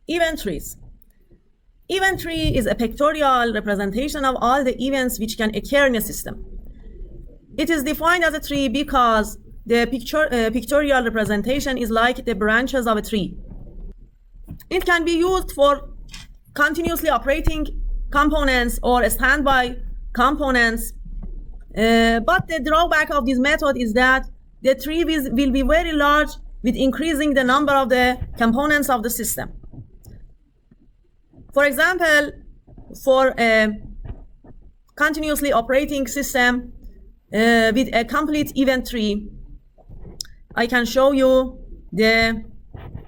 Event trees. Event tree is a pictorial representation of all the events which can occur in a system. It is defined as a tree because the pictorial representation is like the branches of a tree. It can be used for continuously operating components or standby components, but the drawback of this method is that the tree will be very large with increasing the number of the components of the system. For example, for a continuously operating system with a complete event tree, I can show you the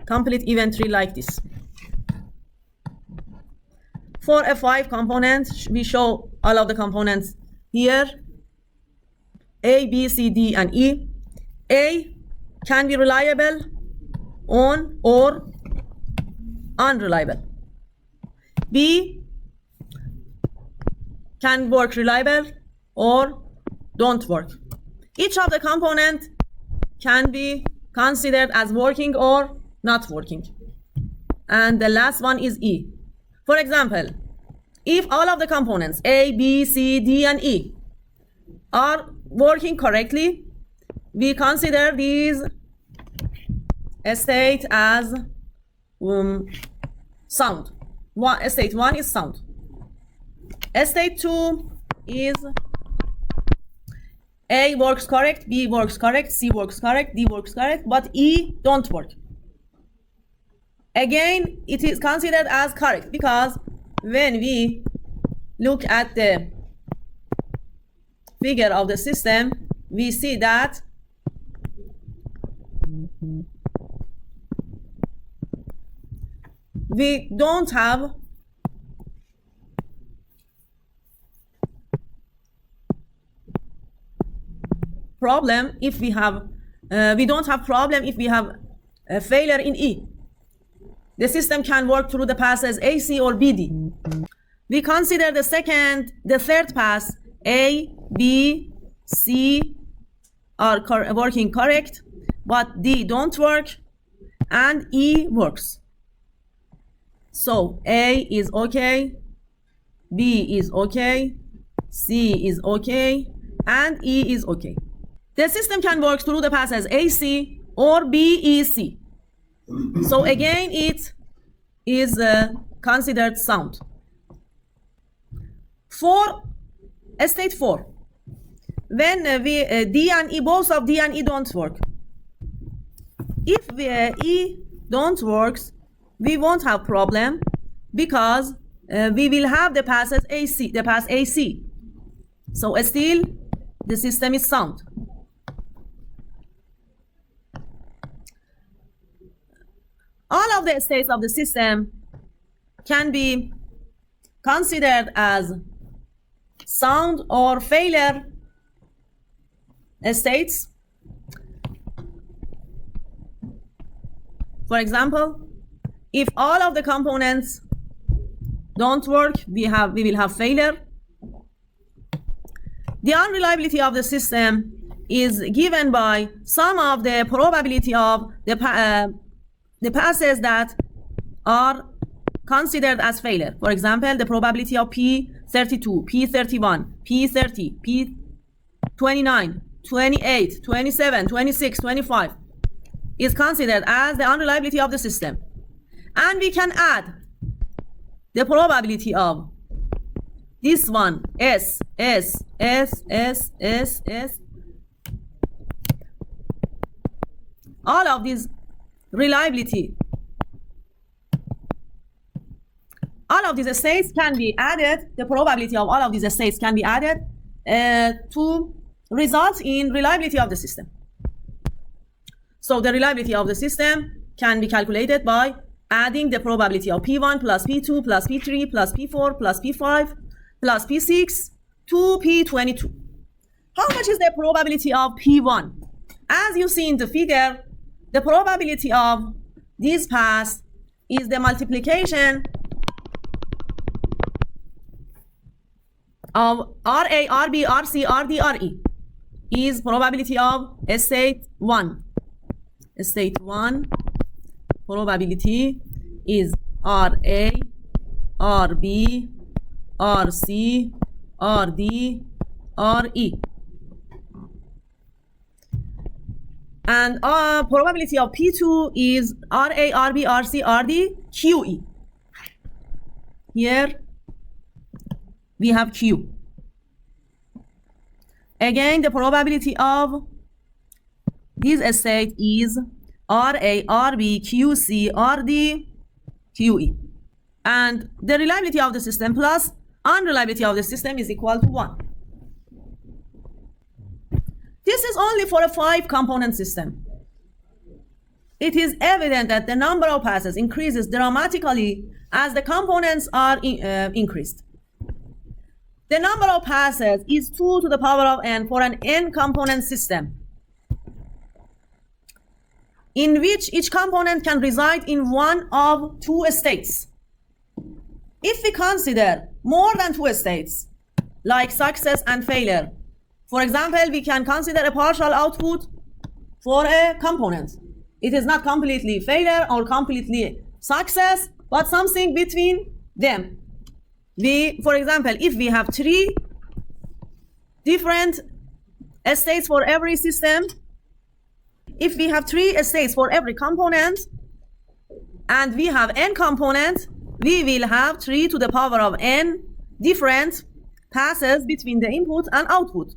complete event tree like this. For a 5 component, we show all of the components here, A, B, C, D, and E. A can be reliable, on, or unreliable. B can work reliable or don't work. Each of the components can be considered as working or not working. And the last one is E. For example, if all of the components A, B, C, D, and E are working correctly, we consider these state as sound. State 1 is sound. State 2 is A works correct, B works correct, C works correct, D works correct, but E don't work. Again, it is considered as correct because when we look at the figure of the system, we see that we don't have problem if we have we don't have problem if we have a failure in E. The system can work through the passes A, C, or B, D. We consider the third pass A, B, C are working correct, but D don't work, and E works. So A is okay, B is okay, C is okay, and E is okay. The system can work through the passes AC or BEC. So again, it is considered sound. For state 4, when D and E, both of D and E don't work. If E don't work, we won't have problem because we will have the passes AC, the pass AC. So still, the system is sound. All of the states of the system can be considered as sound or failure states. For example, if all of the components don't work, we will have failure. The unreliability of the system is given by some of the probability of the passes that are considered as failure. For example, the probability of P32, P31, P30, P29, 28, 27, 26, 25 is considered as the unreliability of the system. And we can add the probability of this one, S. All of these reliability, all of these states can be added, the probability of all of these states can be added to result in reliability of the system. So the reliability of the system can be calculated by adding the probability of P1 plus P2 plus P3 plus P4 plus P5 plus P6 to P22. How much is the probability of P1? As you see in the figure, the probability of this pass is the multiplication of RA, RB, RC, RD, RE is probability of state 1. State 1 probability is RA, RB, RC, RD, RE. And probability of P2 is RA, RB, RC, RD, QE. Here we have Q. Again, the probability of this state is RA, RB, QC, RD, QE. And the reliability of the system plus unreliability of the system is equal to 1. This is only for a 5-component system. It is evident that the number of passes increases dramatically as the components are increased. The number of passes is 2 to the power of n for an n-component system, in which each component can reside in one of 2 states. If we consider more than 2 states, like success and failure, for example, we can consider a partial output for a component. It is not completely failure or completely success, but something between them. For example, if we have 3 different states for every system, if we have 3 states for every component, and we have n components, we will have 3 to the power of n different passes between the input and output.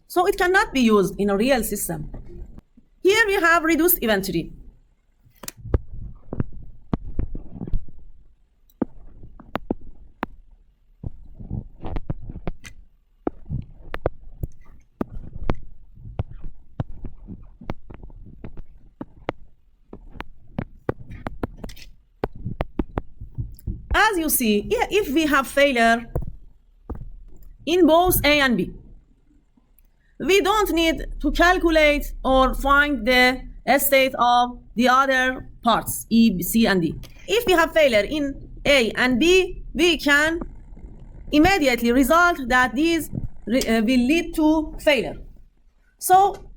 So it cannot be used in a real system. Here we have reduced event tree. As you see, if we have failure in both A and B, we don't need to calculate or find the state of the other parts, E, C, and D. If we have failure in A and B, we can immediately result that these will lead to failure. So,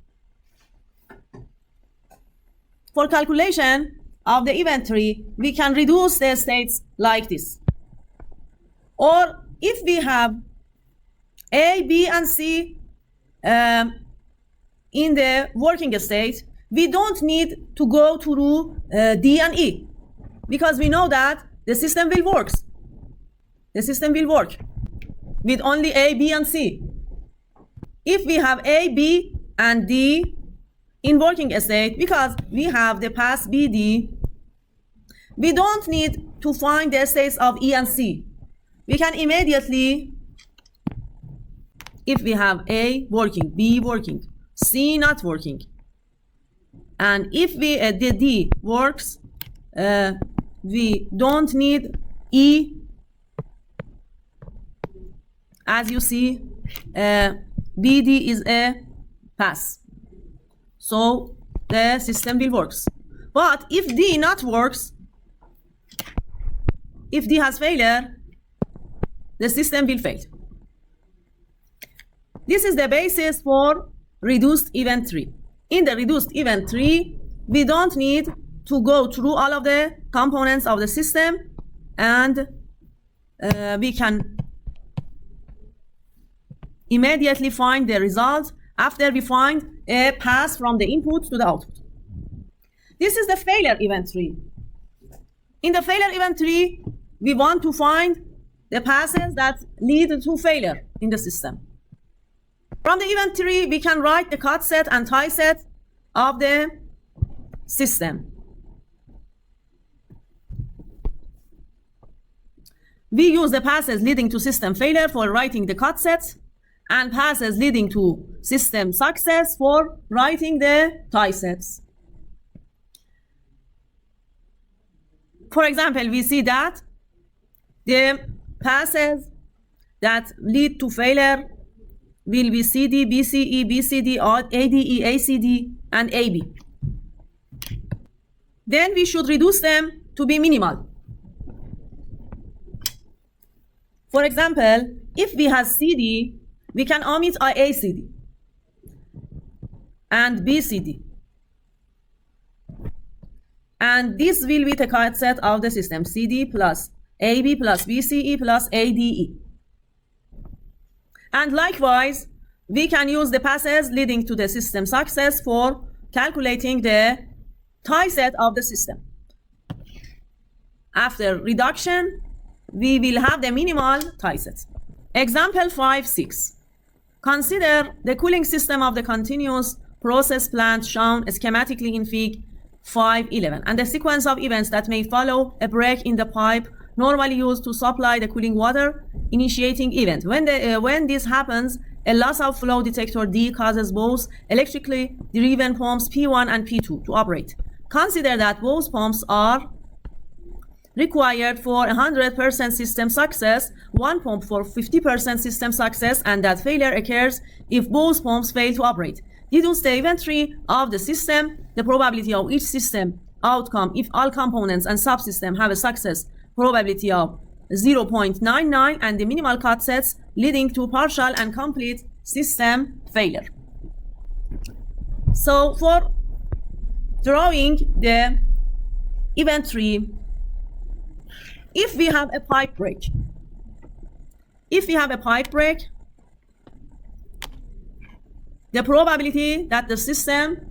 for calculation of the event tree, we can reduce the states like this. Or if we have A, B, and C in the working state, we don't need to go through D and E, because we know that the system will work. The system will work with only A, B, and C. If we have A, B, and D in working state, because we have the pass BD, we don't need to find the states of E and C. We can immediately, if we have A working, B working, C not working, and if the D works, we don't need E. As you see, BD is a pass, so the system will work. But if D not works, if D has failure, the system will fail. This is the basis for reduced event tree. In the reduced event tree, we don't need to go through all of the components of the system, and we can immediately find the result after we find a pass from the input to the output. This is the failure event tree. In the failure event tree, we want to find the passes that lead to failure in the system. From the event tree, we can write the cut set and tie set of the system. We use the passes leading to system failure for writing the cut sets, and passes leading to system success for writing the tie sets. For example, we see that the passes that lead to failure will be CD, BCE, BCD, ADE, ACD, and AB. Then we should reduce them to be minimal. For example, if we have CD, we can omit ACD and BCD. And this will be the cut set of the system, CD plus AB plus BCE plus ADE. And likewise, we can use the passes leading to the system success for calculating the tie set of the system. After reduction, we will have the minimal tie set. Example 5.6. Consider the cooling system of the continuous process plant shown schematically in Fig 5.11 and the sequence of events that may follow a break in the pipe normally used to supply the cooling water. Initiating event. When this happens, a loss of flow detector D causes both electrically driven pumps P1 and P2 to operate. Consider that both pumps are required for 100% system success, one pump for 50% system success, and that failure occurs if both pumps fail to operate. Deduce the event tree of the system, the probability of each system outcome if all components and subsystem have a success probability of 0.99 and the minimal cut sets leading to partial and complete system failure. So for drawing the event tree, if we have a pipe break, the probability that the system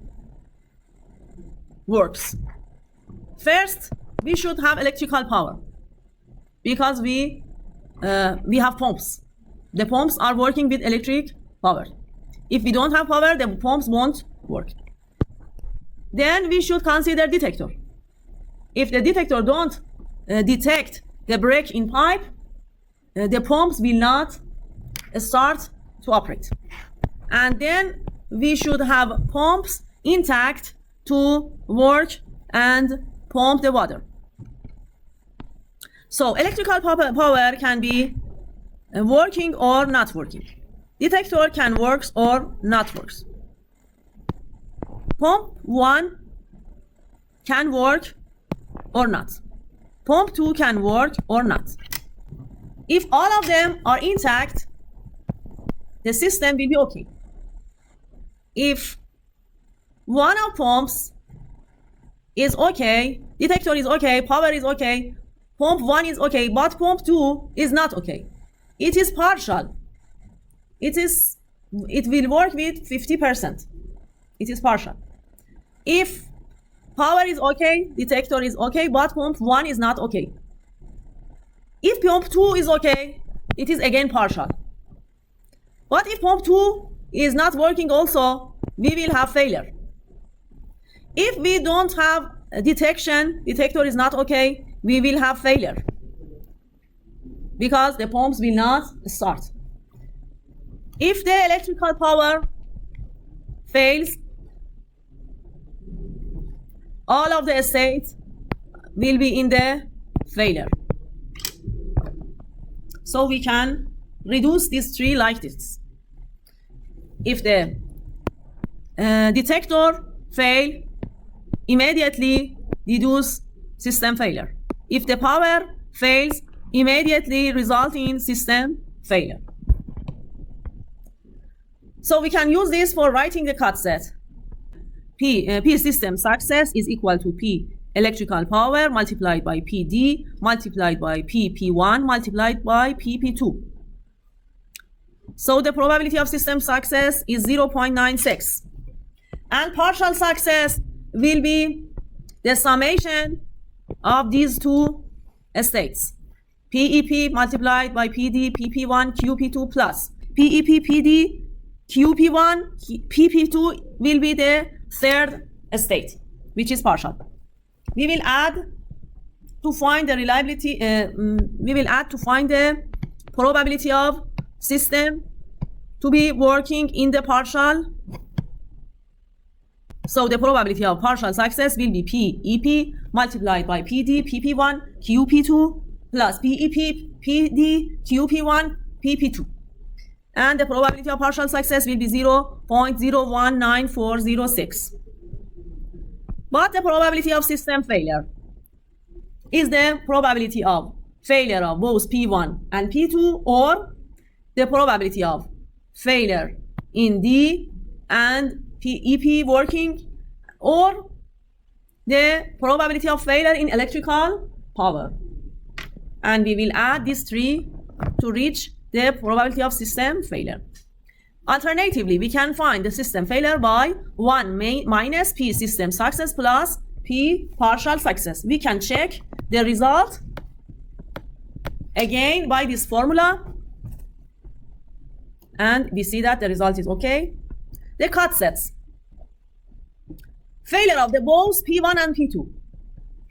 works. First, we should have electrical power because we have pumps. The pumps are working with electric power. If we don't have power, the pumps won't work. Then we should consider detector. If the detector don't detect the break in pipe, the pumps will not start to operate. And then we should have pumps intact to work and pump the water. So electrical power can be working or not working. Detector can work or not work. Pump 1 can work or not. Pump 2 can work or not. If all of them are intact, the system will be okay. If one of pumps is okay, detector is okay, power is okay, pump 1 is okay, but pump 2 is not okay. It is partial. It will work with 50%. It is partial. If power is okay, detector is okay, but pump 1 is not okay. If pump 2 is okay, it is again partial. But if pump 2 is not working also, we will have failure. If we don't have detection, detector is not okay, we will have failure because the pumps will not start. If the electrical power fails, all of the states will be in the failure. So we can reduce this tree like this. If the detector fail, immediately deduce system failure. If the power fails, immediately result in system failure. So we can use this for writing the cut set. P system success is equal to P electrical power multiplied by PD multiplied by PP1 multiplied by PP2. So the probability of system success is 0.96. And partial success will be the summation of these two states. PEP multiplied by PD, PP1, QP2 plus PEP, PD, QP1, PP2 will be the third state, which is partial. We will add to find the reliability, we will add to find the probability of system to be working in the partial. So the probability of partial success will be PEP multiplied by PD, PP1, QP2 plus PEP, PD, QP1, PP2. And the probability of partial success will be 0.019406. But the probability of system failure is the probability of failure of both P1 and P2, or the probability of failure in D and PEP working, or the probability of failure in electrical power. And we will add these three to reach the probability of system failure. Alternatively, we can find the system failure by 1 minus P system success plus P partial success. We can check the result again by this formula, and we see that the result is okay. The cut sets. Failure of the both P1 and P2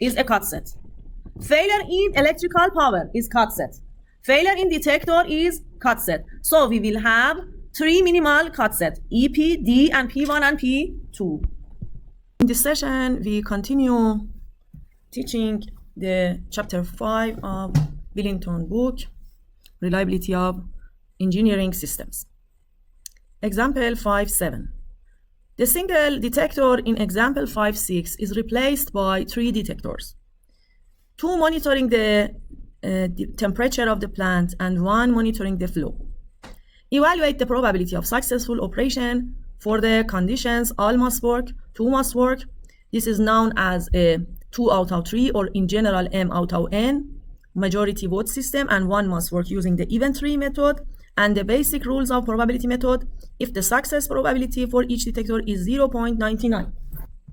is a cut set. Failure in electrical power is cut set. Failure in detector is cut set. So we will have three minimal cut sets, EP, D, and P1 and P2. In this session, we continue teaching the chapter 5 of Billington book, Reliability of Engineering Systems. Example 5.7. The single detector in example 5.6 is replaced by three detectors. Two monitoring the temperature of the plant and one monitoring the flow. Evaluate the probability of successful operation for the conditions all must work, 2 must work. This is known as a 2 out of 3 or in general M out of N majority vote system, and 1 must work using the event tree method and the basic rules of probability method if the success probability for each detector is 0.99.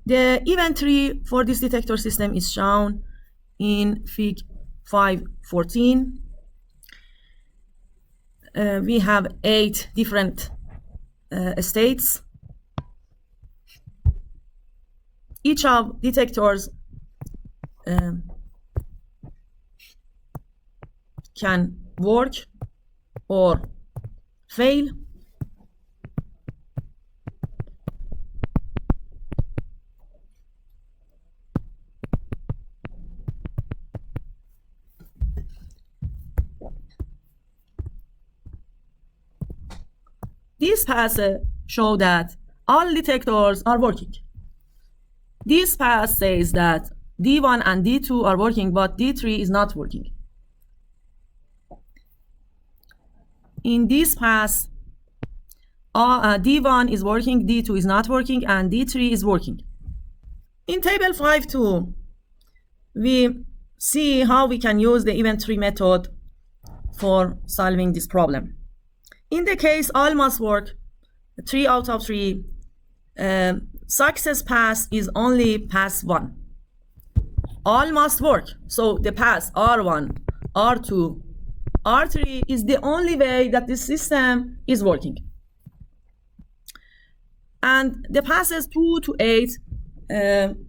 The event tree for this detector system is shown in Fig 5.14. We have 8 different states. Each of detectors can work or fail. This passage shows that all detectors are working. This pass says that D1 and D2 are working, but D3 is not working. In this pass, D1 is working, D2 is not working, and D3 is working. In table 5.2, we see how we can use the event tree method for solving this problem. In the case all must work, 3 out of 3, success pass is only pass 1. All must work, so the pass R1, R2, R3 is the only way that the system is working. And the passes 2 to 8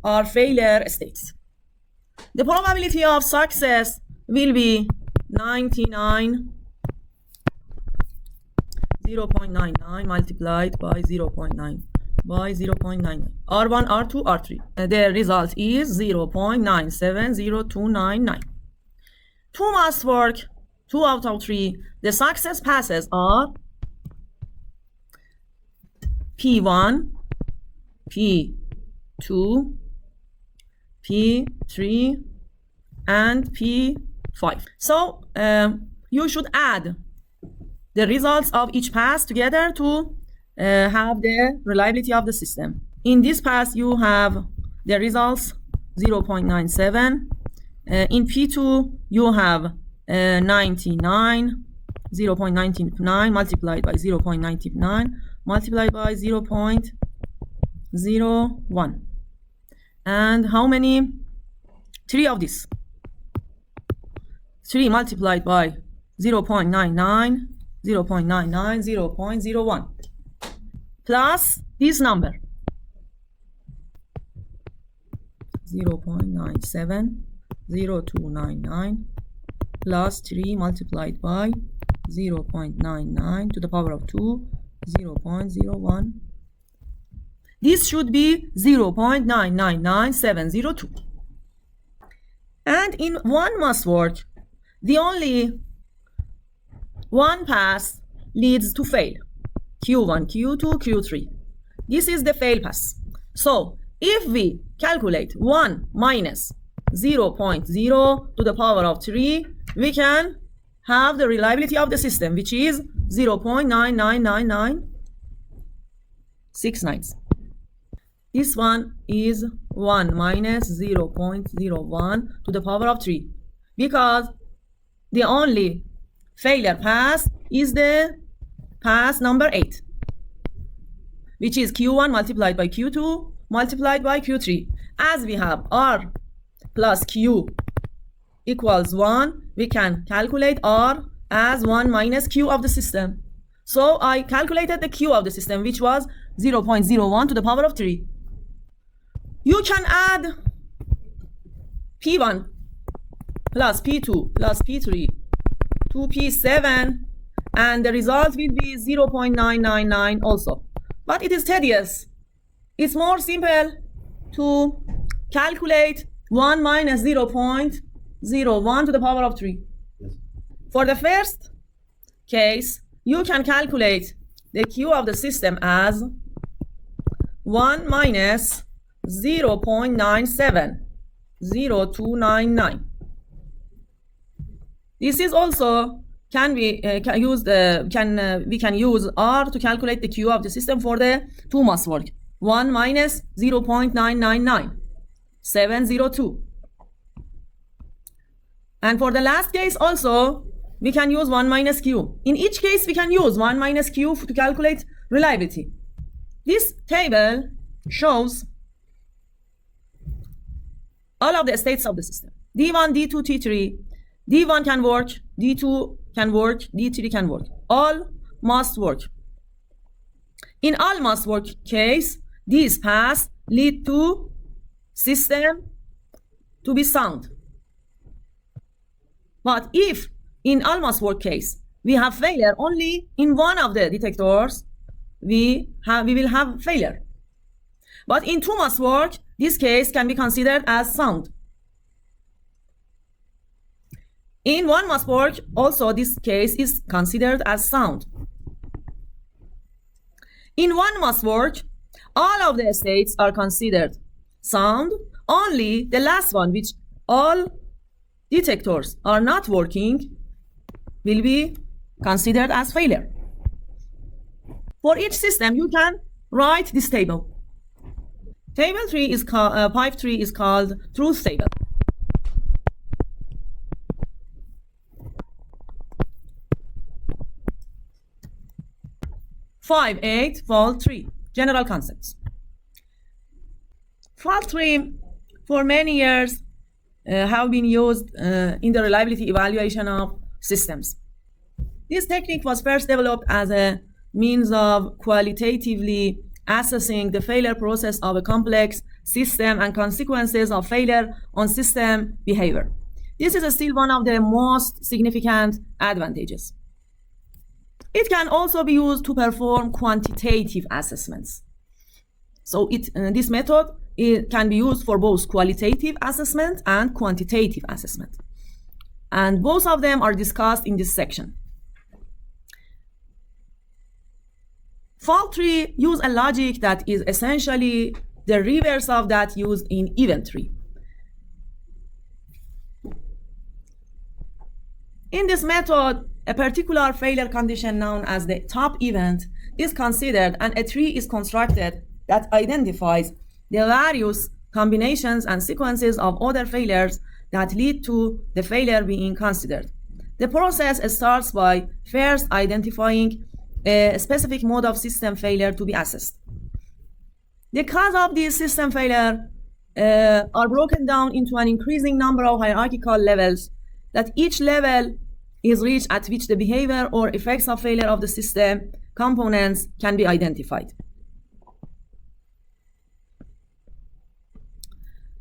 are failure states. The probability of success will be 99, 0.99 multiplied by 0.9 by 0.99. R1, R2, R3. The result is 0.970299. 2 must work, 2 out of 3. The success passes are P1, P2, P3, and P5. So you should add the results of each pass together to have the reliability of the system. In this pass, you have the results 0.97. In P2, you have 99, 0.99 multiplied by 0.99 multiplied by 0.01. And how many? 3 of this. 3 multiplied by 0.99, 0.99, 0.01. Plus this number. 0.97, 0299 plus 3 multiplied by 0.99 to the power of 2, 0.01. This should be 0.999702. And in 1 must work, the only one pass leads to fail. Q1, Q2, Q3. This is the fail pass. So if we calculate 1 minus 0.0 to the power of 3, we can have the reliability of the system, which is 0.999969. This one is 1 minus 0.01 to the power of 3, because the only failure path is the path number 8, which is Q1 multiplied by Q2 multiplied by Q3. As we have R plus Q equals 1, we can calculate R as 1 minus Q of the system. So I calculated the Q of the system, which was 0.01 to the power of 3. You can add P1 plus P2 plus P3 to P7, and the result will be 0.999 also. But it is tedious. It's more simple to calculate 1 minus 0.01 to the power of 3. Yes. For the first case, you can calculate the Q of the system as 1 minus 0.970299. This is also we can use R to calculate the Q of the system for the 2 mass work. 1 minus 0.999702. And for the last case also, we can use 1 minus Q. In each case, we can use 1 minus Q to calculate reliability. This table shows all of the states of the system. D1, D2, T3. D1 can work, D2 can work, D3 can work. All must work. In all must work case, these paths lead to system to be sound. But if in all must work case we have failure only in one of the detectors, we will have failure. But in 2 must work, this case can be considered as sound. In 1 must work, also this case is considered as sound. In 1 must work, all of the states are considered sound. Only the last one, which all detectors are not working, will be considered as failure. For each system, you can write this table. Table 3 is called, pipe 3 is called truth table. Fault 3, general concepts. Fault 3 for many years have been used in the reliability evaluation of systems. This technique was first developed as a means of qualitatively assessing the failure process of a complex system and consequences of failure on system behavior. This is still one of the most significant advantages. It can also be used to perform quantitative assessments. So this method can be used for both qualitative assessment and quantitative assessment. And both of them are discussed in this section. Fault 3 use a logic that is essentially the reverse of that used in event 3. In this method, a particular failure condition known as the top event is considered, and a tree is constructed that identifies the various combinations and sequences of other failures that lead to the failure being considered. The process starts by first identifying a specific mode of system failure to be assessed. The cause of these system failure are broken down into an increasing number of hierarchical levels, that each level is reached at which the behavior or effects of failure of the system components can be identified.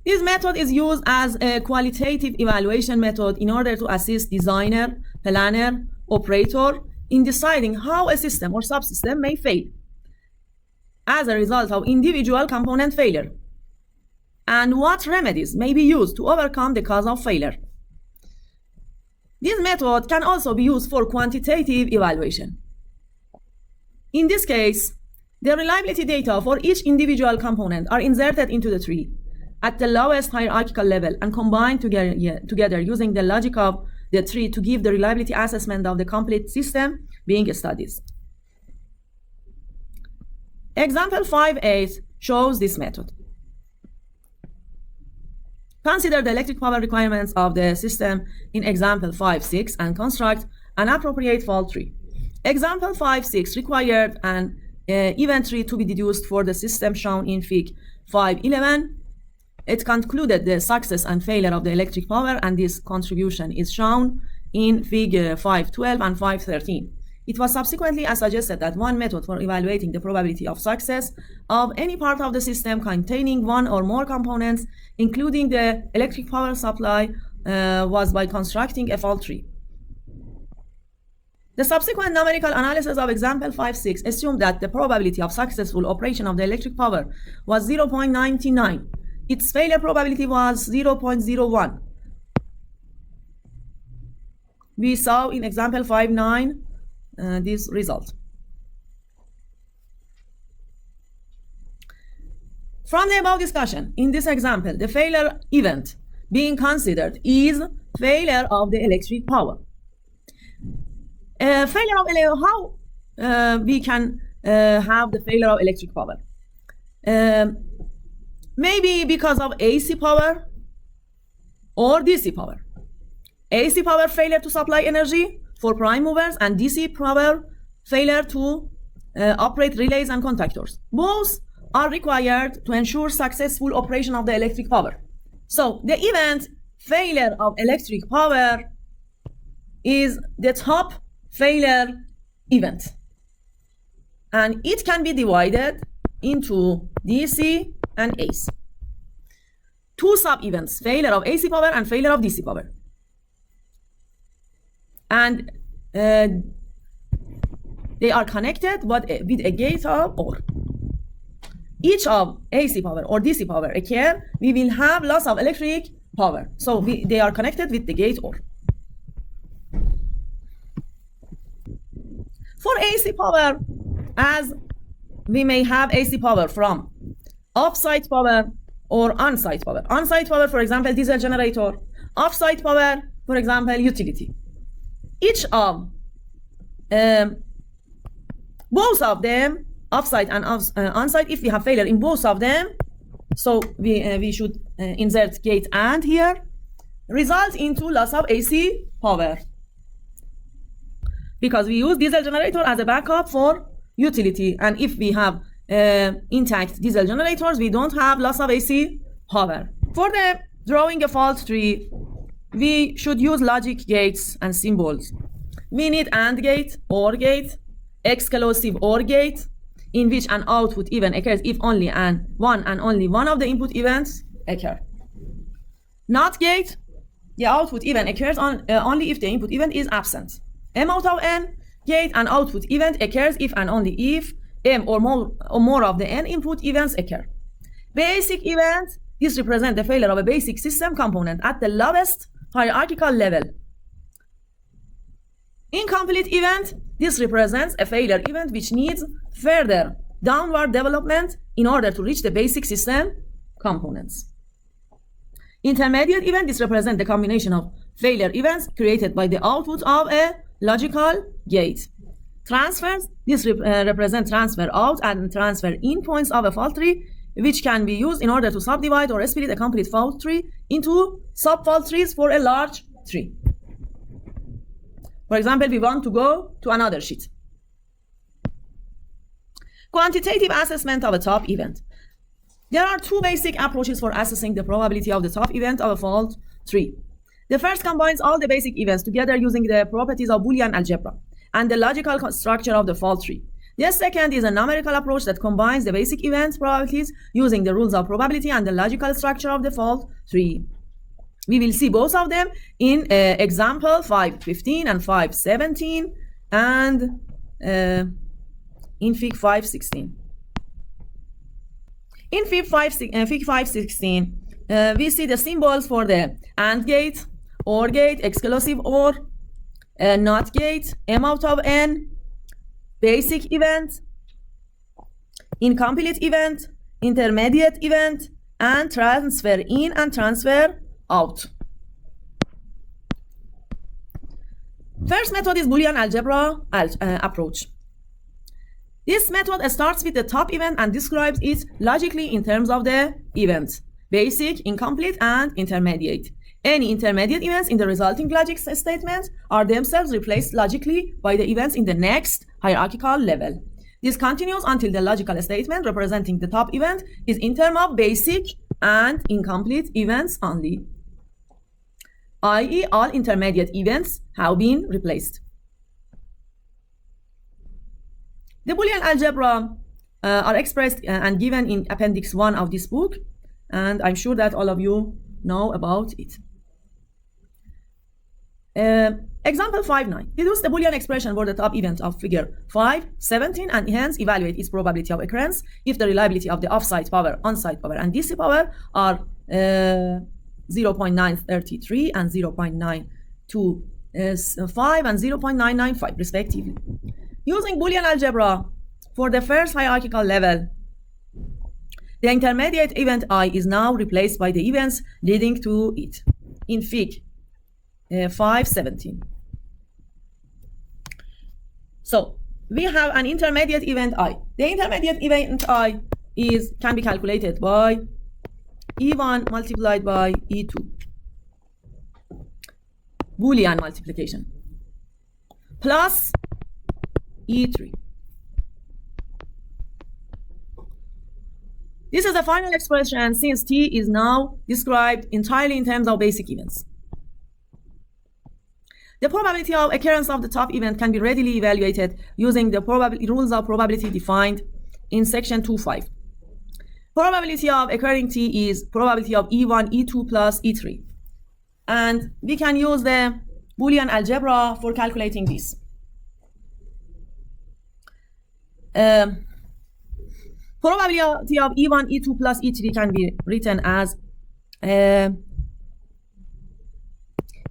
This method is used as a qualitative evaluation method in order to assist designer, planner, operator in deciding how a system or subsystem may fail as a result of individual component failure, and what remedies may be used to overcome the cause of failure. This method can also be used for quantitative evaluation. In this case, the reliability data for each individual component are inserted into the tree at the lowest hierarchical level and combined together using the logic of the tree to give the reliability assessment of the complete system being studied. Example 5.8 shows this method. Consider the electric power requirements of the system in example 5.6 and construct an appropriate fault tree. Example 5.6 required an event tree to be deduced for the system shown in Fig 5.11. It concluded the success and failure of the electric power, and this contribution is shown in Fig 5.12 and 5.13. It was subsequently suggested that one method for evaluating the probability of success of any part of the system containing one or more components, including the electric power supply, was by constructing a fault tree. The subsequent numerical analysis of example 5.6 assumed that the probability of successful operation of the electric power was 0.99. Its failure probability was 0.01. We saw in example 5.9 this result. From the above discussion, in this example, the failure event being considered is failure of the electric power. How we can have the failure of electric power? Maybe because of AC power or DC power. AC power failure to supply energy for prime movers, and DC power failure to operate relays and contactors. Both are required to ensure successful operation of the electric power. So the event failure of electric power is the top failure event, and it can be divided into DC and AC. Two sub-events, failure of AC power and failure of DC power. And they are connected with a gate of OR. Each of AC power or DC power occur, we will have loss of electric power. So they are connected with the gate OR. For AC power, as we may have AC power from off-site power or on-site power. On-site power, for example, diesel generator. Off-site power, for example, utility. Each of both of them, off-site and on-site, if we have failure in both of them, so we should insert gate AND here, result into loss of AC power. Because we use diesel generator as a backup for utility, and if we have intact diesel generators, we don't have loss of AC power. For the drawing a fault tree, we should use logic gates and symbols. We need AND gate, OR gate, exclusive OR gate, in which an output event occurs if only and only one of the input events occur. NOT gate, the output event occurs only if the input event is absent. M out of N gate, an output event occurs if and only if M or more of the N input events occur. Basic event, this represents the failure of a basic system component at the lowest hierarchical level. Incomplete event, this represents a failure event which needs further downward development in order to reach the basic system components. Intermediate event, this represents the combination of failure events created by the output of a logical gate. Transfers, this represents transfer out and transfer in points of a fault tree, which can be used in order to subdivide or split a complete fault tree into sub-fault trees for a large tree. For example, we want to go to another sheet. Quantitative assessment of a top event. There are two basic approaches for assessing the probability of the top event of a fault tree. The first combines all the basic events together using the properties of Boolean algebra and the logical structure of the fault tree. The second is a numerical approach that combines the basic event probabilities using the rules of probability and the logical structure of the fault tree. We will see both of them in example 5.15 and 5.17 and in Fig 5.16. In Fig 5.16, we see the symbols for the AND gate, OR gate, exclusive OR, NOT gate, M out of N, basic event, incomplete event, intermediate event, and transfer in and transfer out. First method is Boolean algebra approach. This method starts with the top event and describes it logically in terms of the events: basic, incomplete, and intermediate. Any intermediate events in the resulting logic statement are themselves replaced logically by the events in the next hierarchical level. This continues until the logical statement representing the top event is in terms of basic and incomplete events only, i.e., all intermediate events have been replaced. The Boolean algebra are expressed and given in Appendix 1 of this book, and I'm sure that all of you know about it. Example 5.9. Deduce the Boolean expression for the top event of figure 5.17 and hence evaluate its probability of occurrence if the reliability of the off-site power, on-site power, and DC power are 0.933 and 0.925 and 0.995 respectively. Using Boolean algebra for the first hierarchical level, the intermediate event I is now replaced by the events leading to it in Fig 5.17. So we have an intermediate event I. The intermediate event I can be calculated by E1 multiplied by E2. Boolean multiplication plus E3. This is the final expression since T is now described entirely in terms of basic events. The probability of occurrence of the top event can be readily evaluated using the rules of probability defined in section 2.5. Probability of occurring T is probability of E1, E2 plus E3. And we can use the Boolean algebra for calculating this. Probability of E1, E2 plus E3 can be written as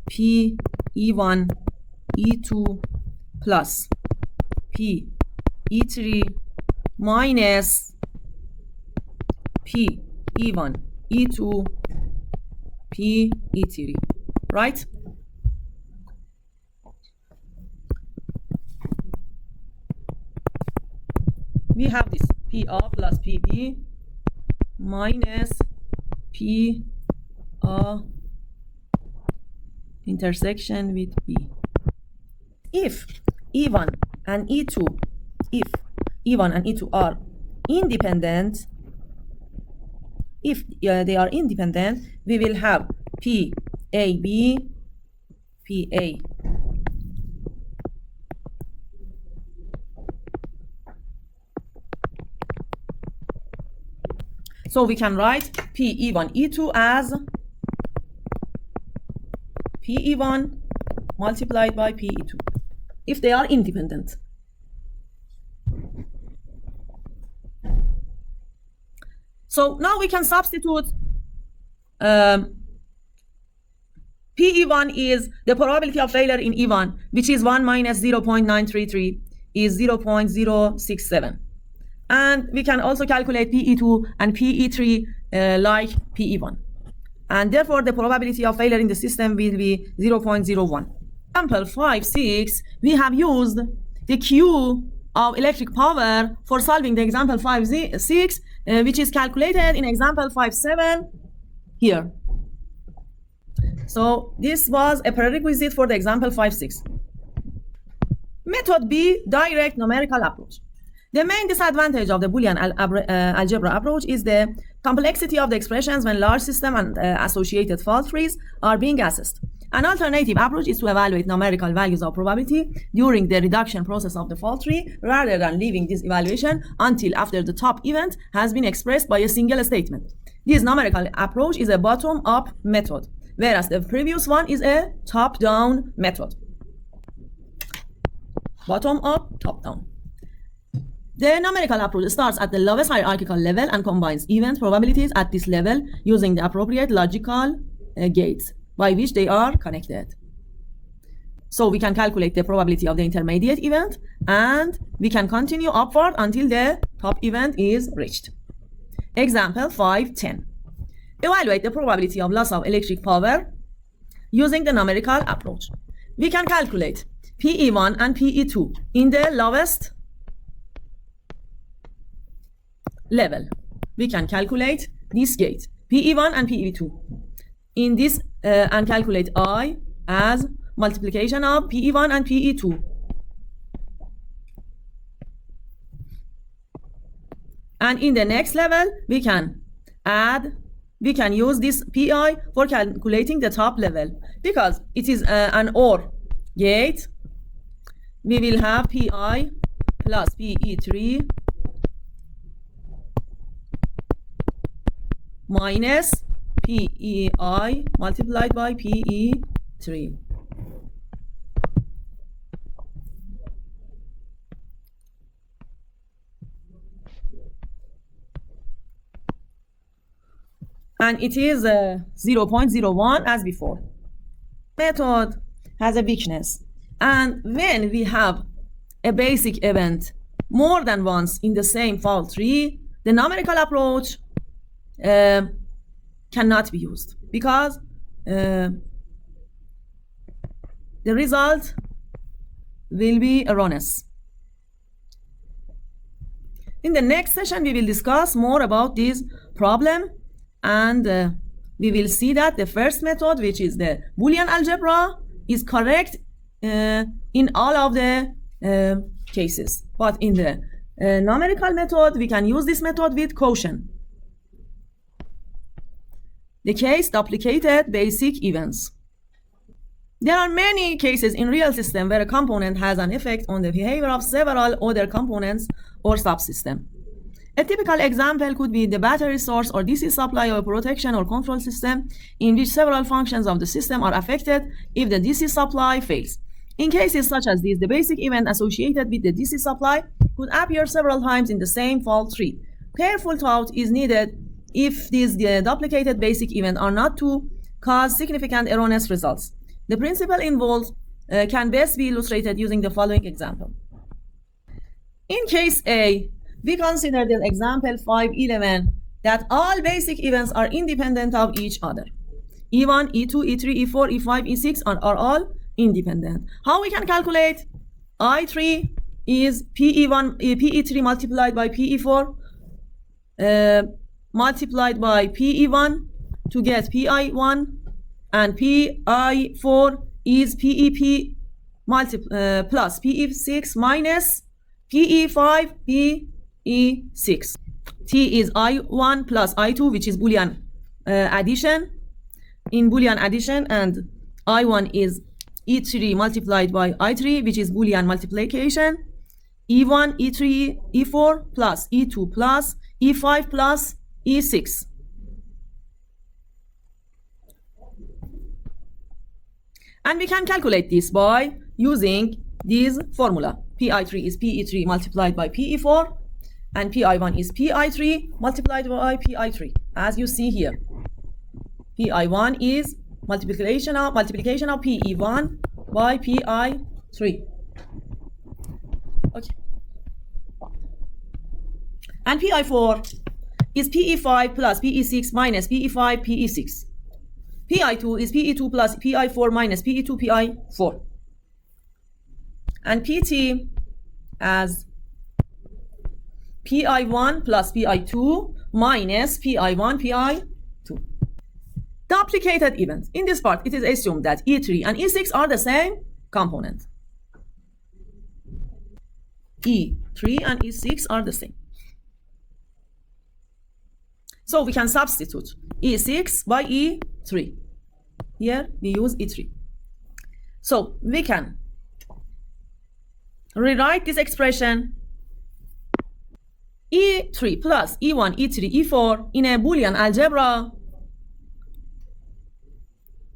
P E1 E2 plus P E3 minus P E1 E2 P E3, right? We have this P A plus P B minus P A intersection with B. If E1 and E2, if E1 and E2 are independent, if they are independent, we will have P A B, P A so we can write P E1 E2 as P E1 multiplied by P E2 if they are independent. So now we can substitute PE1 is the probability of failure in E1, which is 1 minus 0.933 is 0.067. And we can also calculate PE2 and PE3 like PE1. And therefore, the probability of failure in the system will be 0.01. Example 5.6, we have used the Q of electric power for solving the example 5.6, which is calculated in example 5.7 here. So this was a prerequisite for the example 5.6. Method B, direct numerical approach. The main disadvantage of the Boolean algebra approach is the complexity of the expressions when large system and associated fault trees are being assessed. An alternative approach is to evaluate numerical values of probability during the reduction process of the fault tree rather than leaving this evaluation until after the top event has been expressed by a single statement. This numerical approach is a bottom-up method, whereas the previous one is a top-down method. Bottom-up, top-down. The numerical approach starts at the lowest hierarchical level and combines event probabilities at this level using the appropriate logical gates by which they are connected. So we can calculate the probability of the intermediate event and we can continue upward until the top event is reached. Example 5.10. Evaluate the probability of loss of electric power using the numerical approach. We can calculate PE1 and PE2 in the lowest level, we can calculate this gate, PE1 and PE2. In this, and calculate I as multiplication of PE1 and PE2. And in the next level, we can use this PI for calculating the top level. Because it is an OR gate, we will have PI plus PE3 minus PEI multiplied by PE3. And it is 0.01 as before. Method has a weakness. And when we have a basic event more than once in the same fault tree, the numerical approach cannot be used because the result will be erroneous. In the next session, we will discuss more about this problem, and we will see that the first method, which is the Boolean algebra, is correct in all of the cases. But in the numerical method, we can use this method with caution. The case duplicated basic events. There are many cases in real system where a component has an effect on the behavior of several other components or subsystem. A typical example could be the battery source or DC supply of a protection or control system in which several functions of the system are affected if the DC supply fails. In cases such as these, the basic event associated with the DC supply could appear several times in the same fault tree. Careful thought is needed if these duplicated basic events are not to cause significant erroneous results. The principle involved can best be illustrated using the following example. In case A, we consider the example 511 that all basic events are independent of each other. E1, E2, E3, E4, E5, E6 are all independent. How we can calculate? I3 is PE3 multiplied by PE4 multiplied by PE1 to get PI1, and PI4 is PEP plus PE6 minus PE5 PE6. T is I1 plus I2, which is Boolean addition. In Boolean addition, and I1 is E3 multiplied by I3, which is Boolean multiplication. E1, E3, E4 plus E2 plus E5 plus E6. And we can calculate this by using this formula. PI3 is PE3 multiplied by PE4, and PI1 is PI3 multiplied by PI3, as you see here. PI1 is multiplication of PE1 by PI3. Okay. And PI4 is PE5 plus PE6 minus PE5 PE6. PI2 is PE2 plus PI4 minus PE2 PI4. And PT as PI1 plus PI2 minus PI1 PI2. Duplicated events. In this part, it is assumed that E3 and E6 are the same component. E3 and E6 are the same. So we can substitute E6 by E3. Here we use E3. So we can rewrite this expression E3 plus E1, E3, E4 in a Boolean algebra.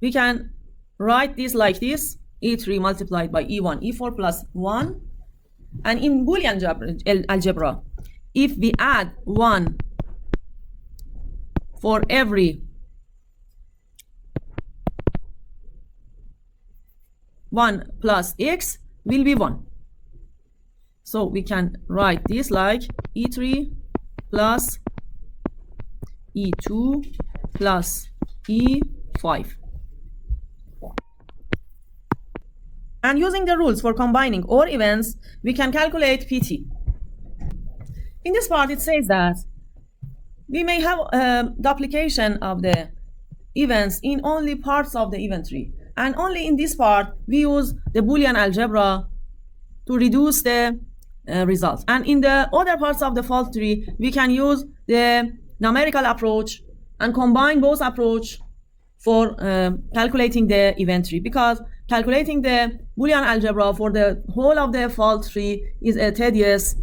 We can write this like this: E3 multiplied by E1, E4 plus 1. And in Boolean algebra, if we add 1 for every 1 plus x will be 1. So we can write this like E3 plus E2 plus E5. And using the rules for combining OR events, we can calculate PT. In this part, it says that We may have duplication of the events in only parts of the event tree. And only in this part, we use the Boolean algebra to reduce the results. And in the other parts of the fault tree, we can use the numerical approach and combine both approach for calculating the event tree, because calculating the Boolean algebra for the whole of the fault tree is a tedious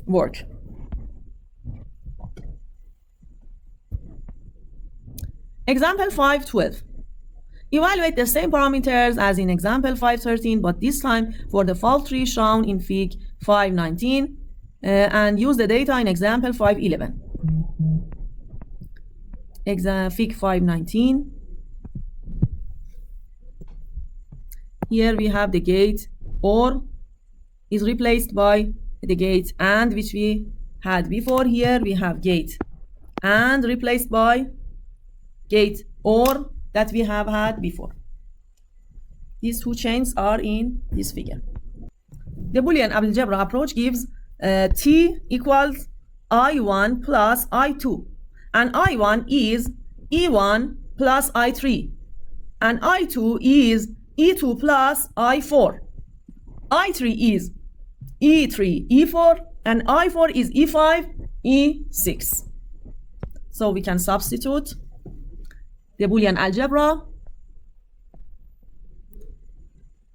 work. Example 5.12. Evaluate the same parameters as in example 5.13, but this time for the fault tree shown in Fig 5.19 and use the data in example 5.11. Fig 5.19. Here we have the gate OR is replaced by the gate AND, which we had before. Here we have gate AND replaced by gate OR that we have had before. These two chains are in this figure. The Boolean algebra approach gives T equals I1 plus I2. And I1 is E1 plus I3. And I2 is E2 plus I4. I3 is E3, E4. And I4 is E5, E6. So we can substitute the Boolean algebra.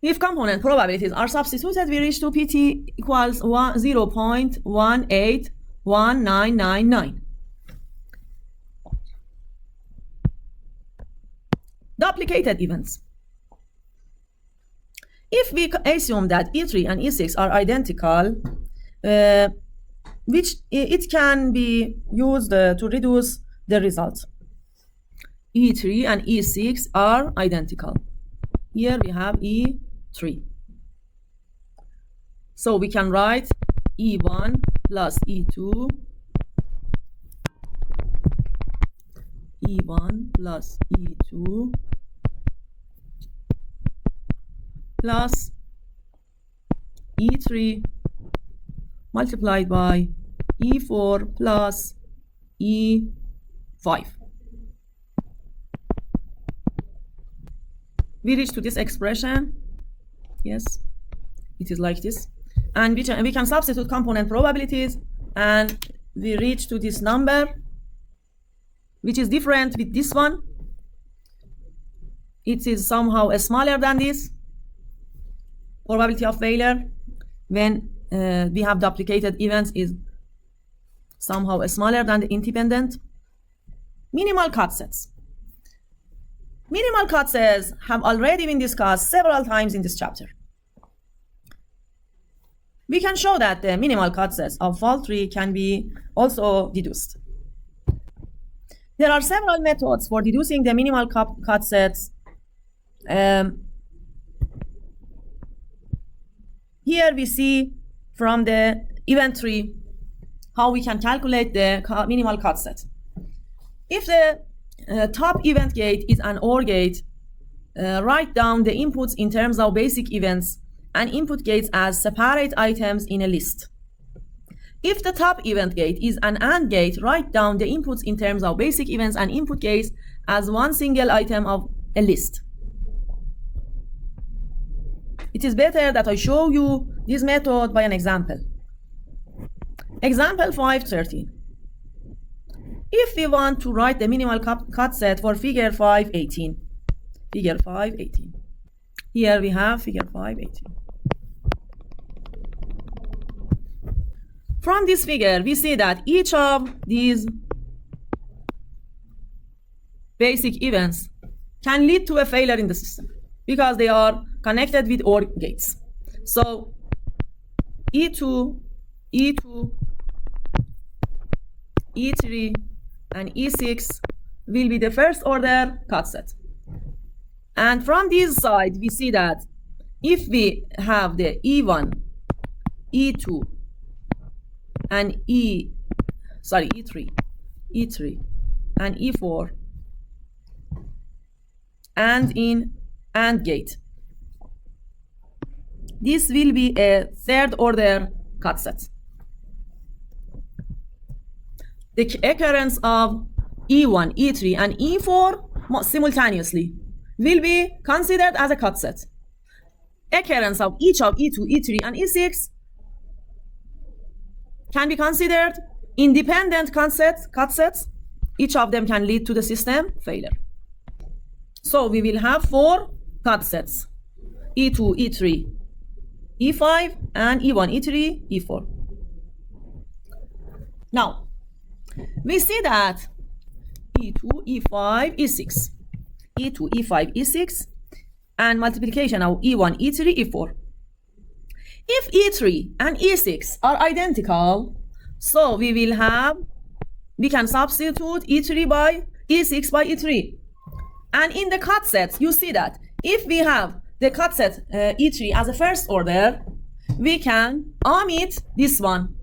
If component probabilities are substituted, we reach to PT equals 0.181999. Duplicated events. If we assume that E3 and E6 are identical, which it can be used to reduce the result. E3 and E6 are identical. Here we have E3. So we can write E1 plus E2, E1 plus E2 plus E3 multiplied by E4 plus E5. We reach to this expression. Yes, it is like this. And we can substitute component probabilities, and we reach to this number, which is different with this one. It is somehow smaller than this. Probability of failure when we have duplicated events is somehow smaller than the independent. Minimal cut sets. Minimal cut sets have already been discussed several times in this chapter. We can show that the minimal cut sets of fault tree can be also deduced. There are several methods for deducing the minimal cut sets. Here we see from the event tree how we can calculate the minimal cut set. If the top event gate is an OR gate, write down the inputs in terms of basic events and input gates as separate items in a list. If the top event gate is an AND gate, write down the inputs in terms of basic events and input gates as one single item of a list. It is better that I show you this method by an example. Example 5.13. If we want to write the minimal cut set for figure 5.18. Figure 5.18. Here we have figure 5.18. From this figure, we see that each of these basic events can lead to a failure in the system because they are connected with OR gates. So E2, E2, E3, and E6 will be the first order cut set. And from this side, we see that if we have the E1, E2, and E3, and E4, and in AND gate, this will be a third order cut set. the occurrence of E1, E3, and E4 simultaneously will be considered as a cut set. Occurrence of each of E2, E3, and E6 can be considered independent cut sets. Each of them can lead to the system failure. So we will have 4 cut sets: E2, E3, E5, and E1, E3, E4. Now, we see that E2, E5, E6, E2, E5, E6, and multiplication of E1, E3, E4. If E3 and E6 are identical, so we can substitute E3 by E6 by E3. And in the cut sets, you see that if we have the cut set E3 as a first order, we can omit this one.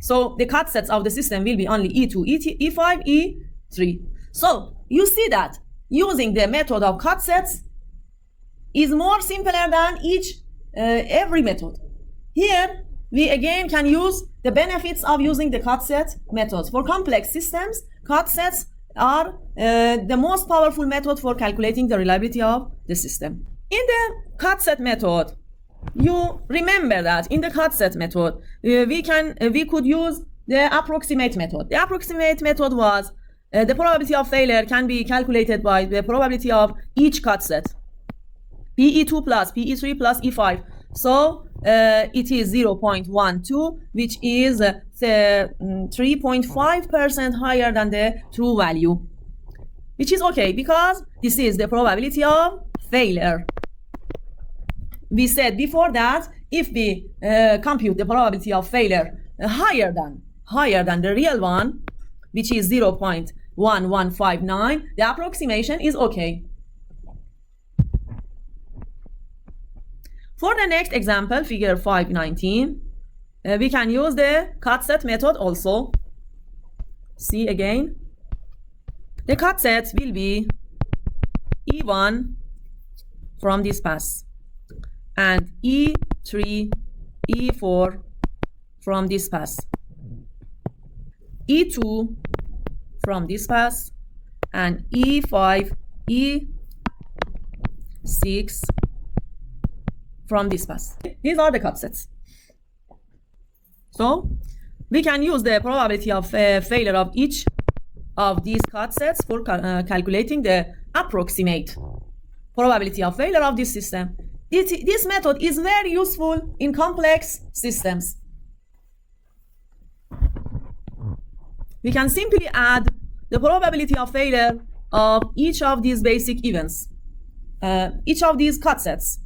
So the cut sets of the system will be only E2, E5, E3. So you see that using the method of cut sets is more simpler than every method. Here, we again can use the benefits of using the cut set method. For complex systems, cut sets are the most powerful method for calculating the reliability of the system. In the cut set method, you remember that in the cut set method, we could use the approximate method. The approximate method was the probability of failure can be calculated by the probability of each cut set. PE2 plus PE3 plus E5. So it is 0.12, which is 3.5% higher than the true value, which is okay because this is the probability of failure. We said before that if we compute the probability of failure higher than the real one, which is 0.1159, the approximation is okay. For the next example, figure 519, we can use the cut set method also. See again. The cut set will be E1 from this pass and E3, E4 from this pass, E2 from this pass, and E5, E6 from this pass. These are the cut sets. So we can use the probability of failure of each of these cut sets for calculating the approximate probability of failure of this system. This method is very useful in complex systems. We can simply add the probability of failure of each of these basic events, each of these cut sets.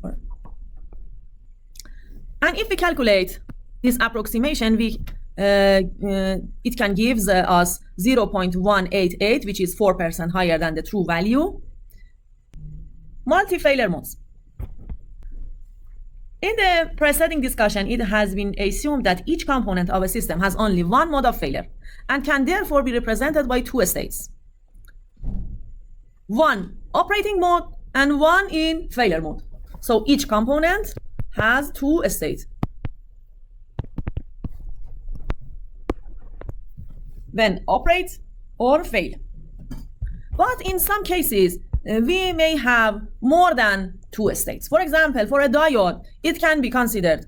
And if we calculate this approximation, it can give us 0.188, which is 4% higher than the true value. Multi-failure modes. In the preceding discussion, it has been assumed that each component of a system has only one mode of failure and can therefore be represented by 2 states. One operating mode and one in failure mode. So each component has 2 states. When operate or fail. But in some cases, we may have more than 2 states. For example, for a diode, it can be considered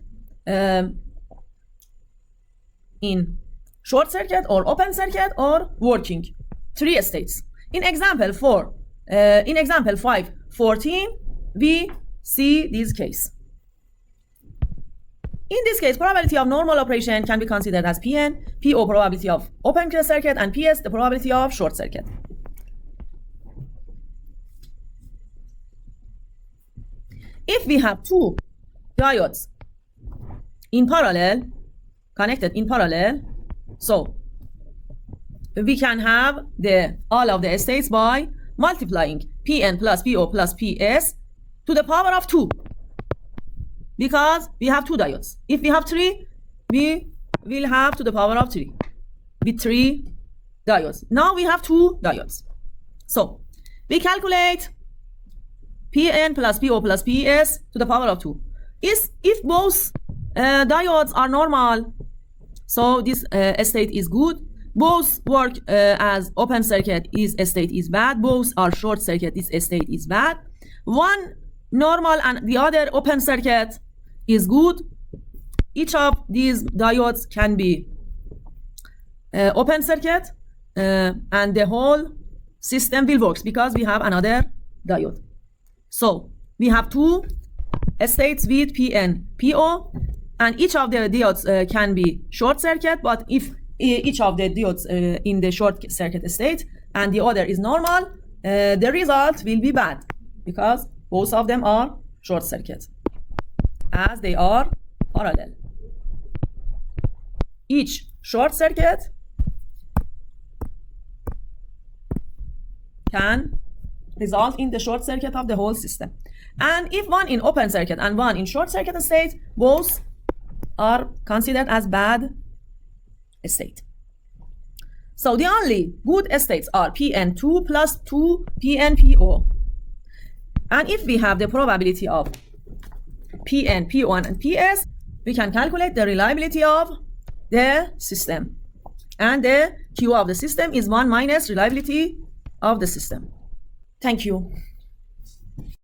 in short circuit or open circuit or working. 3 states. In example 514, we see this case. In this case, probability of normal operation can be considered as Pn, Po probability of open circuit, and Ps the probability of short circuit. If we have 2 diodes in parallel, connected in parallel, so we can have all of the states by multiplying Pn plus Po plus Ps to the power of 2. Because we have 2 diodes. If we have 3, we will have to the power of 3 with 3 diodes. Now we have 2 diodes. So we calculate Pn plus Po plus Ps to the power of 2. If both diodes are normal, So this state is good. Both work as open circuit, is state is bad. Both are short circuit, this state is bad. One normal and the other open circuit is good. Each of these diodes can be open circuit and the whole system will work because we have another diode. So we have two states with PN, PO, and each of the diodes can be short circuit, but if each of the diodes in the short circuit state and the other is normal, the result will be bad because both of them are short circuit as they are parallel. Each short circuit can result in the short circuit of the whole system. And if one in open circuit and one in short circuit state, both are considered as bad state. So the only good states are PN2 plus 2 PNPO. And if we have the probability of PN, P1, and PS, we can calculate the reliability of the system. And the Q of the system is 1 minus reliability of the system. Thank you.